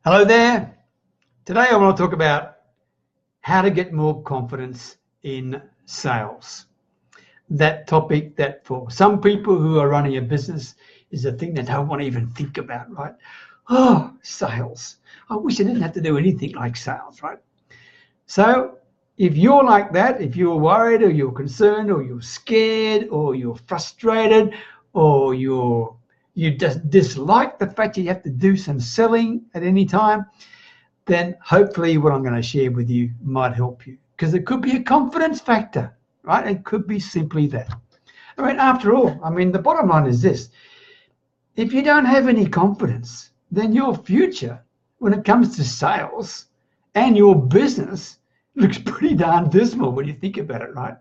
Hello there. Today I want to talk about how to get more confidence in sales. That topic that for some people who are running a business is a thing they don't want to even think about, right? Oh, sales. I wish I didn't have to do anything like sales, right? So if you're like that, if you're worried or you're concerned or you're scared or you're frustrated or you just dislike the fact that you have to do some selling at any time, then hopefully what I'm going to share with you might help you, because it could be a confidence factor, right? It could be simply that. I mean, after all, the bottom line is this. If you don't have any confidence, then your future, when it comes to sales and your business, looks pretty darn dismal when you think about it, right?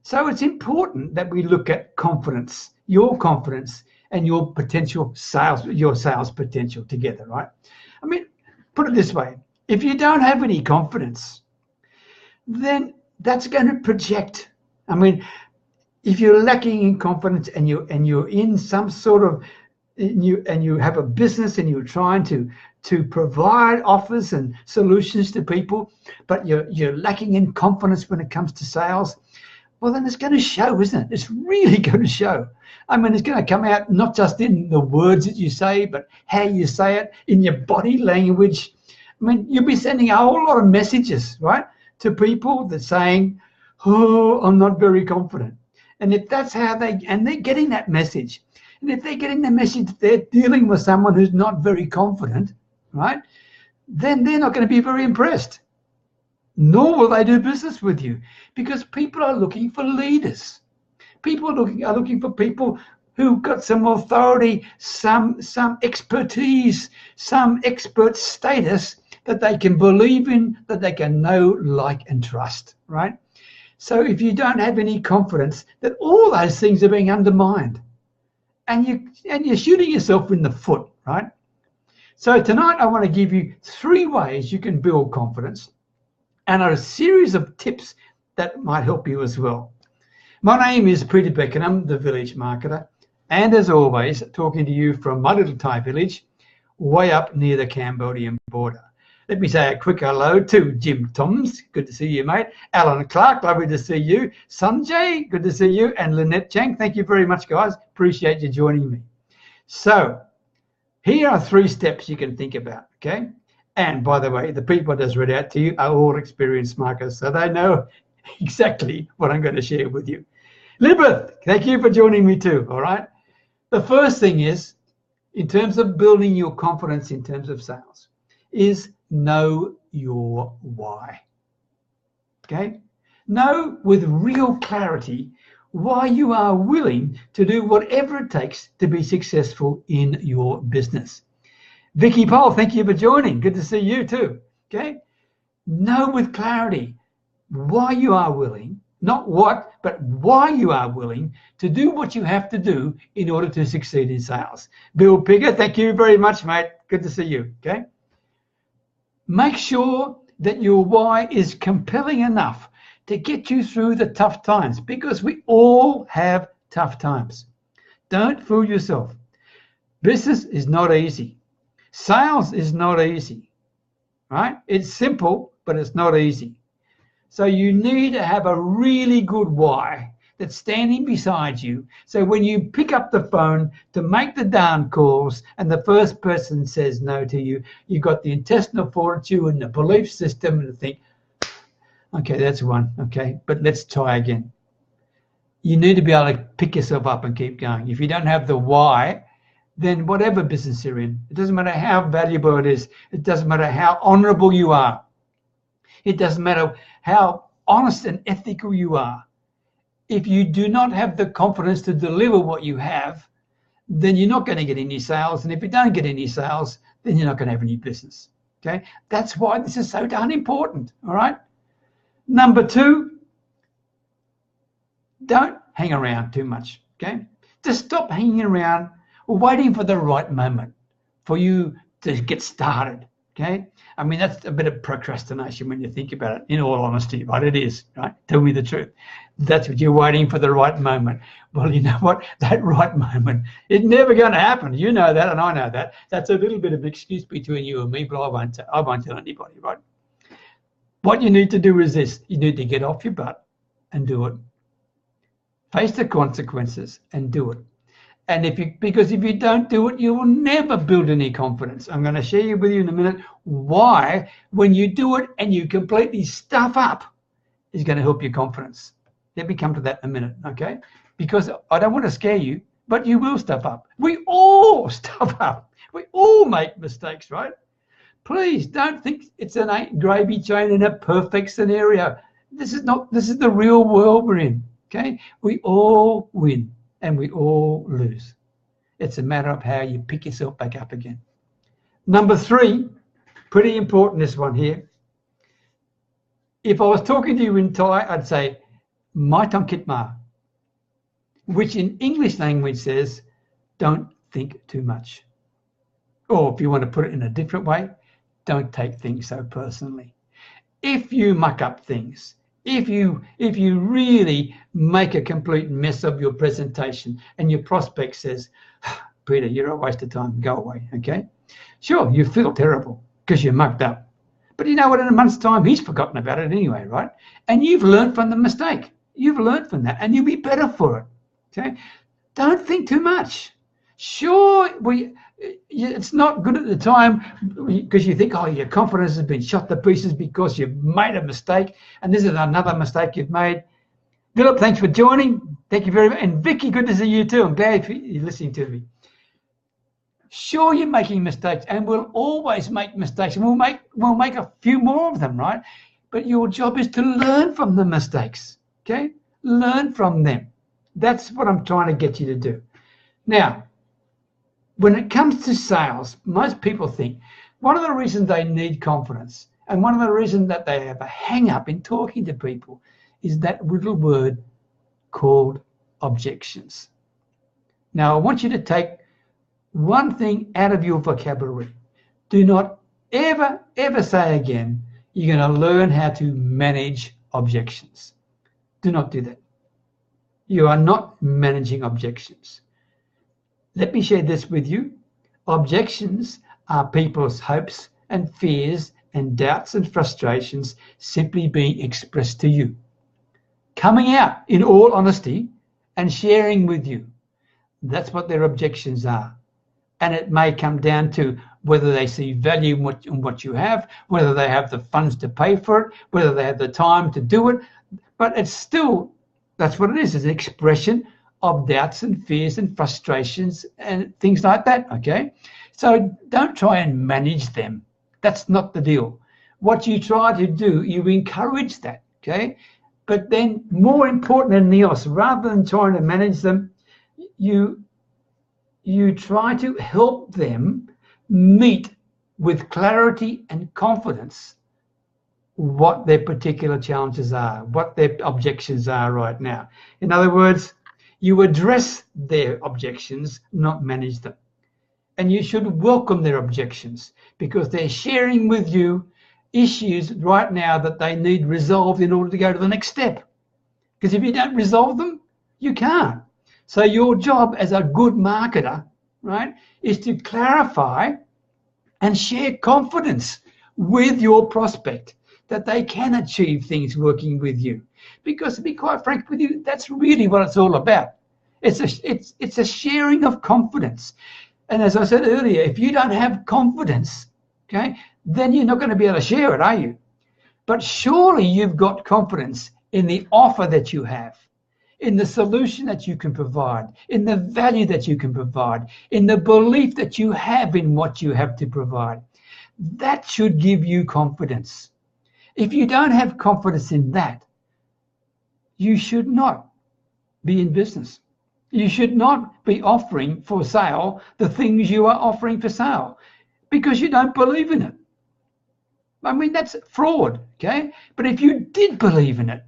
So it's important that we look at confidence, your confidence, and your potential sales, your sales potential together, right? Put it this way: if you don't have any confidence, then that's going to project. If you're lacking in confidence and you're in some sort of you have a business and you're trying to provide offers and solutions to people, but you're lacking in confidence when it comes to sales, well, then it's going to show, isn't it? It's really going to show. It's going to come out not just in the words that you say, but how you say it, in your body language. You'll be sending a whole lot of messages, right, to people that's saying, oh, I'm not very confident. And if that's how they're getting that message, and if they're getting the message that they're dealing with someone who's not very confident, right, then they're not going to be very impressed. Nor will they do business with you, because people are looking for leaders. People are looking for people who've got some authority, some expertise, some expert status that they can believe in, that they can know, like, and trust, right? So if you don't have any confidence, that all those things are being undermined, and you're shooting yourself in the foot, right? So tonight I want to give you 3 ways you can build confidence, and a series of tips that might help you as well. My name is Peter Beckenham, the Village Marketer, and as always, talking to you from my little Thai village, way up near the Cambodian border. Let me say a quick hello to Jim Toms, good to see you, mate. Alan Clark, lovely to see you. Sanjay, good to see you. And Lynette Chang, thank you very much, guys. Appreciate you joining me. So here are 3 steps you can think about, okay? And by the way, the people I just read out to you are all experienced marketers, so they know exactly what I'm going to share with you. Elizabeth, thank you for joining me too, all right? The first thing is, in terms of building your confidence in terms of sales, is know your why, okay? Know with real clarity why you are willing to do whatever it takes to be successful in your business. Vicky Paul, thank you for joining. Good to see you too, okay? Know with clarity why you are willing, not what, but why you are willing to do what you have to do in order to succeed in sales. Bill Pigger, thank you very much, mate. Good to see you, okay? Make sure that your why is compelling enough to get you through the tough times, because we all have tough times. Don't fool yourself. Business is not easy. Sales is not easy, right? It's simple, but it's not easy. So you need to have a really good why that's standing beside you. So when you pick up the phone to make the darn calls and the first person says no to you, you've got the intestinal fortitude and the belief system and think, okay, that's one, okay, but let's try again. You need to be able to pick yourself up and keep going. If you don't have the why, then whatever business you're in, it doesn't matter how valuable it is. It doesn't matter how honorable you are. It doesn't matter how honest and ethical you are. If you do not have the confidence to deliver what you have, then you're not going to get any sales. And if you don't get any sales, then you're not going to have any business. Okay? That's why this is so darn important. All right? Number 2, don't hang around too much. Okay? Just stop hanging around waiting for the right moment for you to get started. Okay, I mean, that's a bit of procrastination when you think about it, in all honesty, right? It is, right? Tell me the truth. That's what you're waiting for, the right moment. Well, you know what? That right moment is never going to happen. You know that, and I know that. That's a little bit of excuse between you and me, but I won't tell anybody, right? What you need to do is this. You need to get off your butt and do it. Face the consequences and do it. And because if you don't do it, you will never build any confidence. I'm going to share with you in a minute why, when you do it and you completely stuff up, is going to help your confidence. Let me come to that in a minute, okay? Because I don't want to scare you, but you will stuff up. We all stuff up. We all make mistakes, right? Please don't think it's an gravy train in a perfect scenario. This is the real world we're in, okay? We all win. And we all lose. It's a matter of how you pick yourself back up again. Number 3, pretty important, this one here. If I was talking to you in Thai, I'd say, Mai Tong Kit Ma, which in English language says, don't think too much. Or if you want to put it in a different way, don't take things so personally. If you muck up things, if you really make a complete mess of your presentation and your prospect says, Peter, you're a waste of time, go away, okay? Sure, you feel terrible because you mucked up. But you know what, in a month's time, he's forgotten about it anyway, right? And you've learned from the mistake. You've learned from that and you'll be better for it, okay? Don't think too much. Sure, it's not good at the time because you think, oh, your confidence has been shot to pieces because you've made a mistake, and this is another mistake you've made. Philip, thanks for joining. Thank you very much. And Vicky, good to see you too. I'm glad you're listening to me. Sure, you're making mistakes, and we'll always make mistakes, and we'll make a few more of them, right? But your job is to learn from the mistakes, okay? Learn from them. That's what I'm trying to get you to do. Now, when it comes to sales, most people think one of the reasons they need confidence and one of the reasons that they have a hang up in talking to people is that little word called objections. Now, I want you to take one thing out of your vocabulary. Do not ever, ever say again, you're going to learn how to manage objections. Do not do that. You are not managing objections. Let me share this with you. Objections are people's hopes and fears and doubts and frustrations simply being expressed to you, coming out in all honesty and sharing with you. That's what their objections are. And it may come down to whether they see value in what you have, whether they have the funds to pay for it, whether they have the time to do it. But it's still, that's what it is. It's an expression of doubts and fears and frustrations and things like that, okay? So don't try and manage them. That's not the deal. What you try to do, you encourage that, okay? But then more important than anything else, rather than trying to manage them, you try to help them meet with clarity and confidence what their particular challenges are, what their objections are right now. In other words, you address their objections, not manage them. And you should welcome their objections because they're sharing with you issues right now that they need resolved in order to go to the next step. Because if you don't resolve them, you can't. So your job as a good marketer, right, is to clarify and share confidence with your prospect that they can achieve things working with you. Because to be quite frank with you, that's really what it's all about. It's a sharing of confidence. And as I said earlier, if you don't have confidence, okay, then you're not going to be able to share it, are you? But surely you've got confidence in the offer that you have, in the solution that you can provide, in the value that you can provide, in the belief that you have in what you have to provide. That should give you confidence. If you don't have confidence in that, you should not be in business. You should not be offering for sale the things you are offering for sale because you don't believe in it. I mean, that's fraud, okay? But if you did believe in it,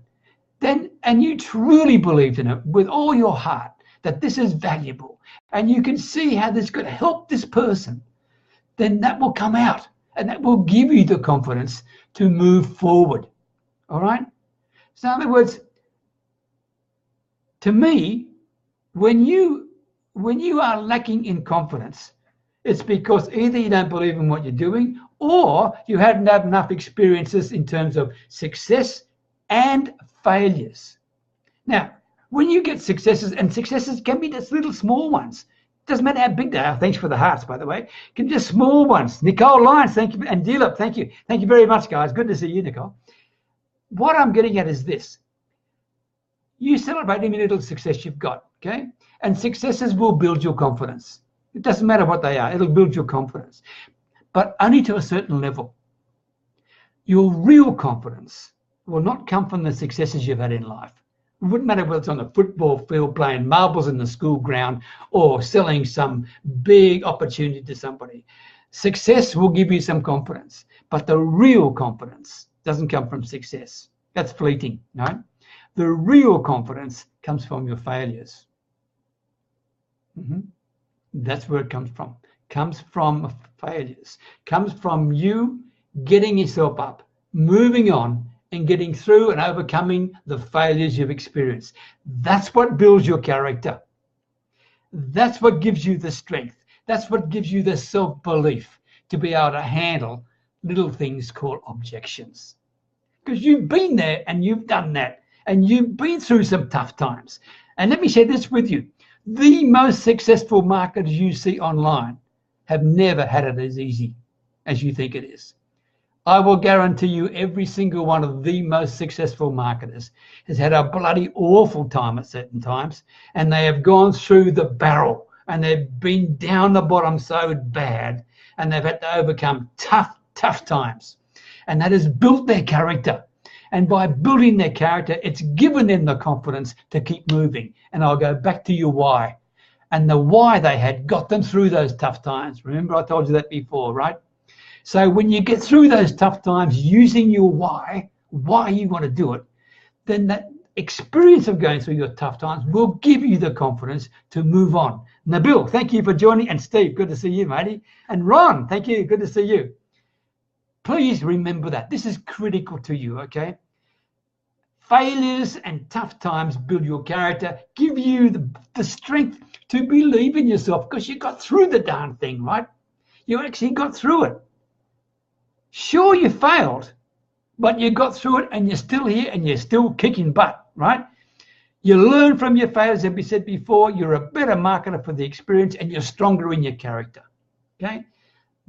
then, and you truly believed in it with all your heart, that this is valuable, and you can see how this could help this person, then that will come out. And that will give you the confidence to move forward. All right? So in other words, to me, when you are lacking in confidence, it's because either you don't believe in what you're doing, or you haven't had enough experiences in terms of success and failures. Now, when you get successes, and successes can be just little small ones. Doesn't matter how big they are. Thanks for the hearts, by the way. It can be just small ones. Nicole Lyons, thank you. And Dilip, thank you. Thank you very much, guys. Good to see you, Nicole. What I'm getting at is this. You celebrate any little success you've got, okay? And successes will build your confidence. It doesn't matter what they are. It'll build your confidence. But only to a certain level. Your real confidence will not come from the successes you've had in life. It wouldn't matter whether it's on the football field, playing marbles in the school ground, or selling some big opportunity to somebody. Success will give you some confidence, but the real confidence doesn't come from success. That's fleeting, no? The real confidence comes from your failures. That's where it comes from. Comes from failures. Comes from you getting yourself up, moving on, and getting through and overcoming the failures you've experienced. That's what builds your character. That's what gives you the strength. That's what gives you the self-belief to be able to handle little things called objections. Because you've been there and you've done that, and you've been through some tough times. And let me share this with you. The most successful marketers you see online have never had it as easy as you think it is. I will guarantee you every single one of the most successful marketers has had a bloody awful time at certain times, and they have gone through the barrel, and they've been down the bottom so bad, and they've had to overcome tough times. And that has built their character. And by building their character, it's given them the confidence to keep moving. And I'll go back to your why. And the why they had got them through those tough times. Remember, I told you that before, right? So when you get through those tough times using your why you want to do it, then that experience of going through your tough times will give you the confidence to move on. Nabil, thank you for joining. And Steve, good to see you, matey. And Ron, thank you. Good to see you. Please remember that. This is critical to you, okay? Failures and tough times build your character, give you the strength to believe in yourself, because you got through the darn thing, right? You actually got through it. Sure, you failed, but you got through it, and you're still here, and you're still kicking butt, right? You learn from your failures, as we said before. You're a better marketer for the experience, and you're stronger in your character, okay?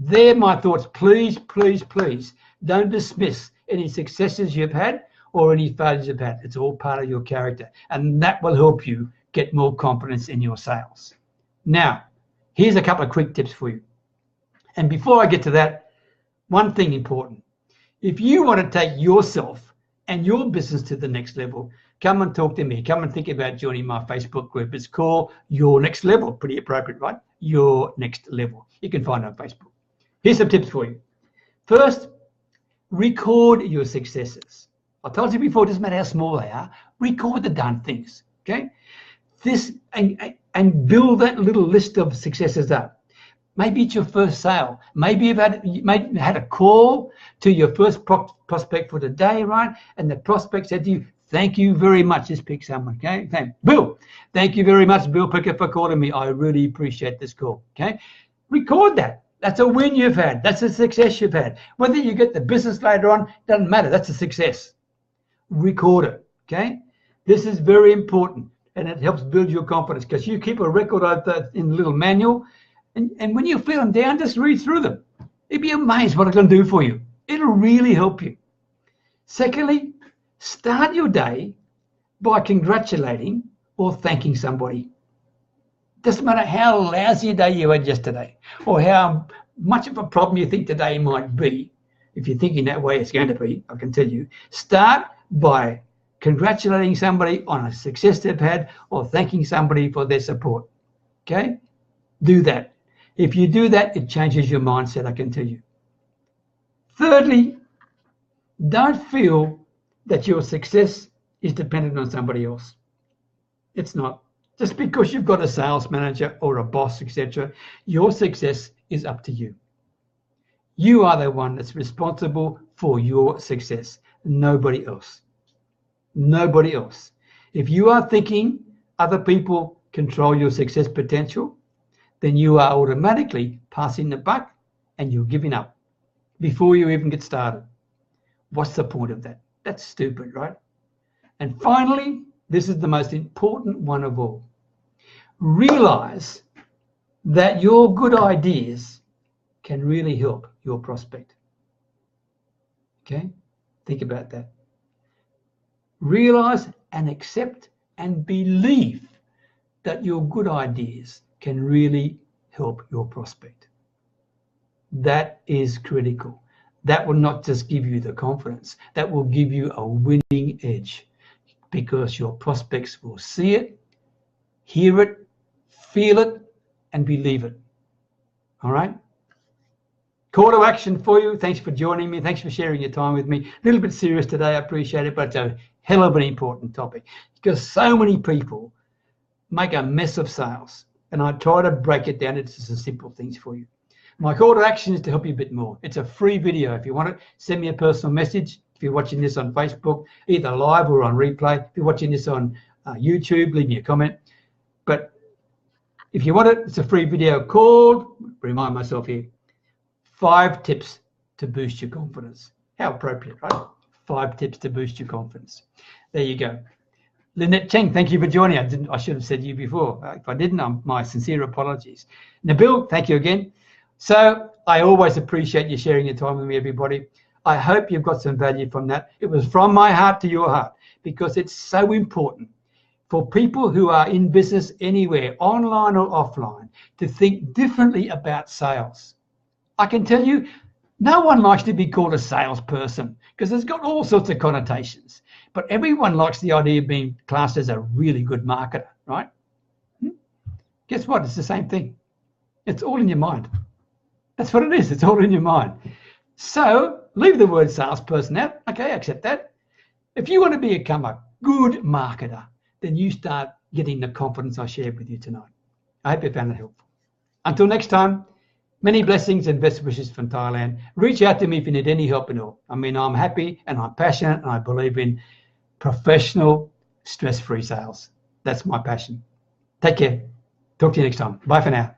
They're my thoughts. Please, please, please don't dismiss any successes you've had or any failures you've had. It's all part of your character, and that will help you get more confidence in your sales. Now, here's a couple of quick tips for you. And before I get to that, one thing important. If you want to take yourself and your business to the next level, come and talk to me. Come and think about joining my Facebook group. It's called Your Next Level. Pretty appropriate, right? Your Next Level. You can find it on Facebook. Here's some tips for you. First, record your successes. I told you before, it doesn't matter how small they are. Record the done things, okay? This and build that little list of successes up. Maybe it's your first sale. Maybe you've had a call to your first prospect for the day, right? And the prospect said to you, "Thank you very much." Just pick someone, okay? Bill, thank you very much, Bill Picker, for calling me. I really appreciate this call, okay? Record that. That's a win you've had. That's a success you've had. Whether you get the business later on, doesn't matter. That's a success. Record it, okay? This is very important, and it helps build your confidence, because you keep a record of that in a little manual, and when you're feeling down, just read through them. You'd be amazed what it's going to do for you. It'll really help you. Secondly, start your day by congratulating or thanking somebody. Doesn't matter how lousy a day you had yesterday, or how much of a problem you think today might be. If you're thinking that way, it's going to be, I can tell you. Start by congratulating somebody on a success they've had, or thanking somebody for their support, okay? Do that. If you do that, it changes your mindset, I can tell you. Thirdly, don't feel that your success is dependent on somebody else. It's not. Just because you've got a sales manager or a boss, etc., your success is up to you. You are the one that's responsible for your success, nobody else. Nobody else. If you are thinking other people control your success potential, then you are automatically passing the buck and you're giving up before you even get started. What's the point of that? That's stupid, right? And finally, this is the most important one of all. Realize that your good ideas can really help your prospect. Okay? Think about that. Realize and accept and believe that your good ideas can really help your prospect. That is critical. That will not just give you the confidence, that will give you a winning edge, because your prospects will see it, hear it, feel it, and believe it. All right? Call to action for you. Thanks for joining me. Thanks for sharing your time with me. A little bit serious today. I appreciate it, but it's a hell of an important topic because so many people make a mess of sales. And I try to break it down into some simple things for you. My call to action is to help you a bit more. It's a free video. If you want it, send me a personal message. If you're watching this on Facebook, either live or on replay. If you're watching this on YouTube, leave me a comment. But if you want it, it's a free video called, remind myself here, 5 tips to boost your confidence. How appropriate, right? 5 tips to boost your confidence. There you go. Lynette Cheng, thank you for joining. I should have said you before. If I didn't, my sincere apologies. Nabil, thank you again. So I always appreciate you sharing your time with me, everybody. I hope you've got some value from that. It was from my heart to your heart, because it's so important for people who are in business anywhere, online or offline, to think differently about sales. I can tell you, no one likes to be called a salesperson because it's got all sorts of connotations. But everyone likes the idea of being classed as a really good marketer, right? Guess what? It's the same thing. It's all in your mind. That's what it is. It's all in your mind. So leave the word salesperson out. Okay, accept that. If you want to become a good marketer, then you start getting the confidence I shared with you tonight. I hope you found it helpful. Until next time, many blessings and best wishes from Thailand. Reach out to me if you need any help at all. I mean, I'm happy and I'm passionate and I believe in professional, stress-free sales. That's my passion. Take care. Talk to you next time. Bye for now.